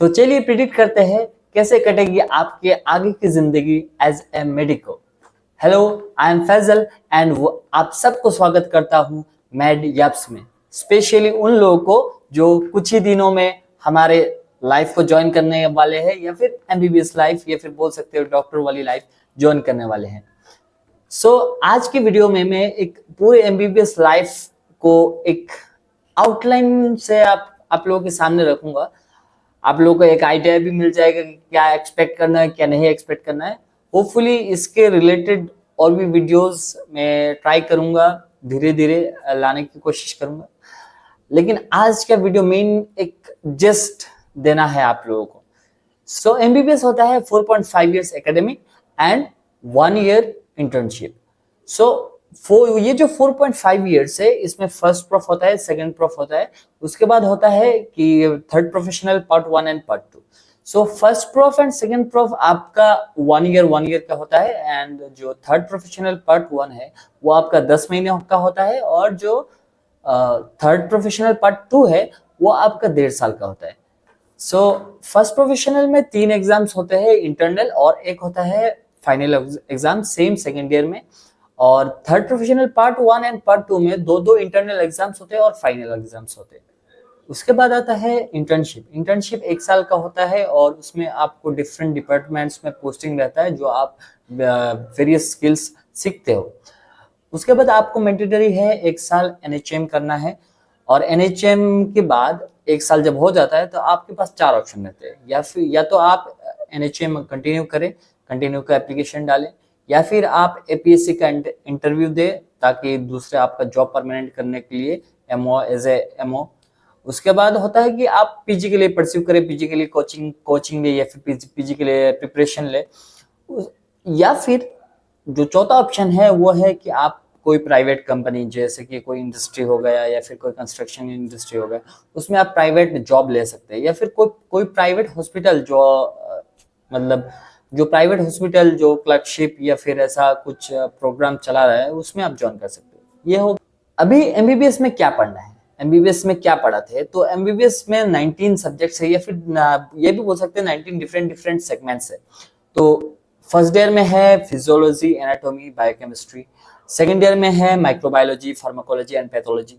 तो चलिए प्रिडिक्ट करते हैं कैसे कटेगी आपके आगे की जिंदगी as a medico. Hello, I am Faisal and आप सबको स्वागत करता हूं मैड याप्स में, स्पेशली उन लोगों को जो कुछ ही दिनों में हमारे लाइफ को ज्वाइन करने वाले हैं या फिर एमबीबीएस लाइफ या फिर बोल सकते हो डॉक्टर वाली लाइफ ज्वाइन करने वाले हैं। आज की वीडियो में मैं एक पूरे एमबीबीएस लाइफ को एक आउटलाइन से आप लोगों के सामने रखूंगा। आप लोगों को एक आइडिया भी मिल जाएगा कि क्या एक्सपेक्ट करना है, क्या नहीं एक्सपेक्ट करना है। होपफुली इसके रिलेटेड और भी वीडियोस मैं ट्राई करूंगा, धीरे धीरे लाने की कोशिश करूंगा। लेकिन आज का वीडियो मेन एक जस्ट देना है आप लोगों को। एमबीबीएस होता है 4.5 years academic and 1 year internship. ये जो 4.5 इयर्स है, इसमें फर्स्ट प्रोफ होता है, सेकंड प्रोफ होता है, उसके बाद होता है कि third professional part 1 and part 2। First prof and second prof आपका 1 ईयर का होता है एंड जो थर्ड प्रोफेशनल पार्ट 1 है वो आपका 10 महीने का होता है और जो थर्ड प्रोफेशनल पार्ट 2 है वो आपका 1.5 साल का होता है। फर्स्ट प्रोफेशनल में 3 एग्जाम्स होते हैं, इंटरनल और एक होता है final exam, same second year में। और third professional part 1 and part 2 में दो इंटरनल एग्जाम्स होते हैं और फाइनल एग्जाम्स होते हैं। उसके बाद आता है इंटर्नशिप। इंटर्नशिप 1 साल का होता है और उसमें आपको डिफरेंट डिपार्टमेंट्स में पोस्टिंग रहता है जो आप वेरियस स्किल्स सीखते हो। उसके बाद आपको मैंडेटरी है 1 साल एनएचएम करना है और एनएचएम के बाद 1 साल जब हो जाता है तो आपके पास 4 ऑप्शन रहते हैं। या तो आप एनएचएम कंटिन्यू करें, कंटिन्यू का एप्लीकेशन डालें, या फिर आप एपीएससी का इंटरव्यू दे ताकि दूसरे आपका जॉब परमानेंट करने के लिए एमओ एज ए एमओ। उसके बाद होता है कि आप पीजी के लिए परस्यू करें, पीजी के लिए कोचिंग ले या फिर पीजी के लिए प्रिपरेशन ले। या फिर जो चौथा ऑप्शन है वो है कि आप कोई प्राइवेट कंपनी जैसे कि कोई इंडस्ट्री हो गया या फिर कोई कंस्ट्रक्शन इंडस्ट्री हो गया, उसमें आप प्राइवेट जॉब ले सकते हैं। या फिर कोई प्राइवेट हॉस्पिटल जो प्राइवेट हॉस्पिटल जो क्लर्कशिप या फिर ऐसा कुछ प्रोग्राम चला रहा है उसमें आप ज्वाइन कर सकते हो। ये हो। अभी एमबीबीएस में क्या पढ़ना है, एमबीबीएस में क्या पढ़ा थे, तो एमबीबीएस में 19 सब्जेक्ट्स है या फिर ये भी बोल सकते हैं 19 डिफरेंट सेगमेंट्स है। तो फर्स्ट ईयर में है physiology, anatomy, biochemistry. Second year में है microbiology, pharmacology and pathology.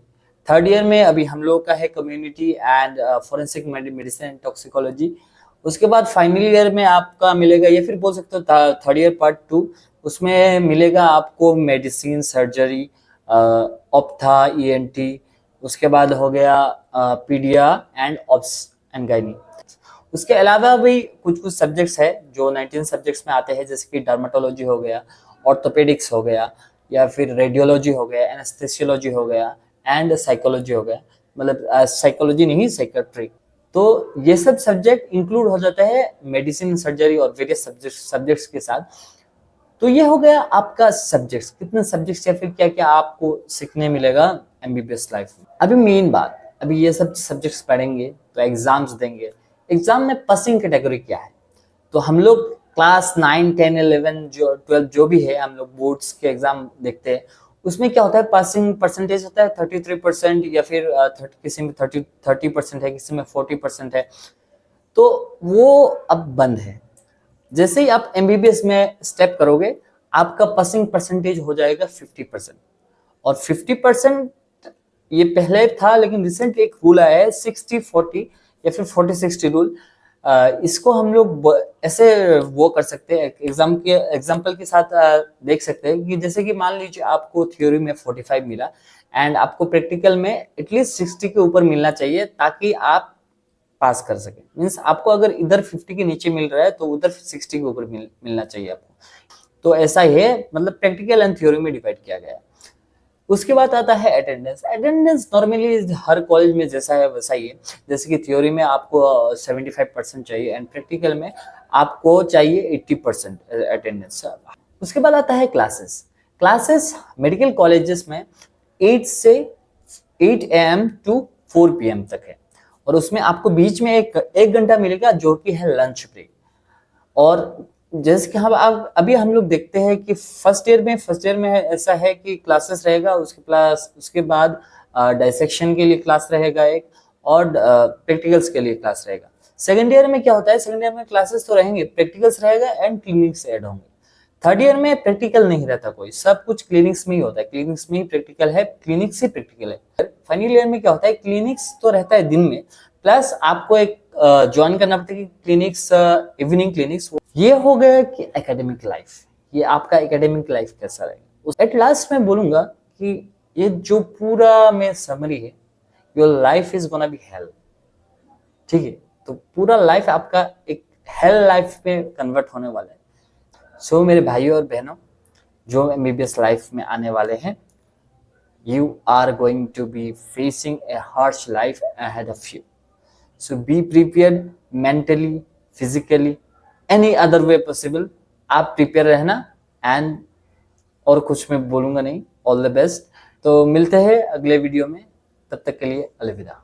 Third year में अभी हम लोग का है community and forensic medicine and toxicology. उसके बाद फाइनल ईयर में आपका मिलेगा या फिर बोल सकते हो थर्ड ईयर पार्ट 2, उसमें मिलेगा आपको मेडिसिन, सर्जरी, ऑप्था, ईएनटी। उसके बाद हो गया पीडिया एंड ऑब्स एंड गायनी। उसके अलावा भी कुछ सब्जेक्ट्स है जो 19 सब्जेक्ट्स में आते हैं, जैसे कि डर्मेटोलॉजी हो गया, ऑर्थोपेडिक्स हो गया, या फिर रेडियोलॉजी हो गया, एनेस्थेसियोलॉजी हो गया एंड साइकोलॉजी हो गया। मतलब साइकोलॉजी नहीं, साइकेट्री। तो ये सब सब्जेक्ट इंक्लूड हो जाता है मेडिसिन, सर्जरी और वेरियस सब्जेक्ट्स के साथ। तो ये हो गया आपका सब्जेक्ट्स, कितने सब्जेक्ट्स या फिर क्या क्या आपको सीखने मिलेगा एमबीबीएस लाइफ में। अभी मेन बात, अभी ये सब सब्जेक्ट्स पढ़ेंगे तो एग्जाम्स देंगे। एग्जाम में पासिंग कैटेगरी क्या है, तो हम लोग क्लास 9, 10, 11 12 जो भी है, हम लोग बोर्ड्स के एग्जाम देखते हैं। उसमें क्या होता है, पासिंग परसेंटेज होता है 33% या फिर किसी में 30% है, किसी में 40% है। तो वो अब बंद है। जैसे ही आप एमबीबीएस में स्टेप करोगे आपका पासिंग परसेंटेज हो जाएगा 50%। और 50% ये पहले था, लेकिन रिसेंटली एक रूल आया है 60-40 या फिर 40-60 रूल। इसको हम लोग ऐसे वो कर सकते हैं, एग्जाम्पल के साथ देख सकते हैं कि जैसे कि मान लीजिए आपको थ्योरी में 45 मिला एंड आपको प्रैक्टिकल में एटलीस्ट 60 के ऊपर मिलना चाहिए ताकि आप पास कर सके। मीन्स आपको अगर इधर 50 के नीचे मिल रहा है तो उधर 60 के ऊपर मिलना चाहिए आपको। तो ऐसा ही है, मतलब प्रैक्टिकल एंड थ्योरी में डिवाइड किया गया है। उसके बाद आता है अटेंडेंस। अटेंडेंस नॉर्मली हर कॉलेज में जैसा है वैसा ही है। जैसे कि थ्योरी में आपको 75% चाहिए एंड प्रैक्टिकल में आपको चाहिए 80% अटेंडेंस। उसके बाद आता है क्लासेस मेडिकल कॉलेजेस में 8 AM टू 4 PM तक है और उसमें आपको बीच में एक घंटा मिलेगा जो कि है लंच ब्रेक। और जैसे कि अभी हम लोग देखते हैं कि फर्स्ट ईयर में ऐसा है कि क्लासेस रहेगा, उसके बाद डाइसेक्शन के लिए क्लास रहेगा एक, और प्रैक्टिकल्स के लिए क्लास रहेगा। सेकंड ईयर में क्या होता है, सेकंड ईयर में क्लासेस तो रहेंगे, प्रैक्टिकल्स रहेगा एंड क्लिनिक्स ऐड होंगे। थर्ड ईयर में प्रैक्टिकल नहीं रहता कोई, सब कुछ क्लिनिक्स में ही होता है, क्लिनिक्स में ही प्रैक्टिकल है, क्लिनिक्स ही प्रैक्टिकल है। फाइनल ईयर में क्या होता है, क्लिनिक्स तो रहता है दिन में, प्लस आपको एक ज्वाइन करना पड़ता है कि क्लिनिक्स, इवनिंग क्लिनिक्स। ये हो गया कि एकेडमिक लाइफ, ये आपका एकेडमिक लाइफ कैसा रहेगा। एट लास्ट मैं बोलूंगा कि ये जो पूरा में समरी है, your life is gonna be hello, ठीक है। तो पूरा लाइफ आपका एक हेल लाइफ में कन्वर्ट होने वाला है। सो मेरे भाइयों और बहनों जो एमबीबीएस लाइफ में आने वाले हैं, you are going to be facing a harsh life ahead of you. So be prepared mentally, physically, any other way possible. आप प्रिपेयर रहना, एंड और कुछ मैं बोलूंगा नहीं। All the best. तो मिलते हैं अगले वीडियो में, तब तक के लिए अलविदा।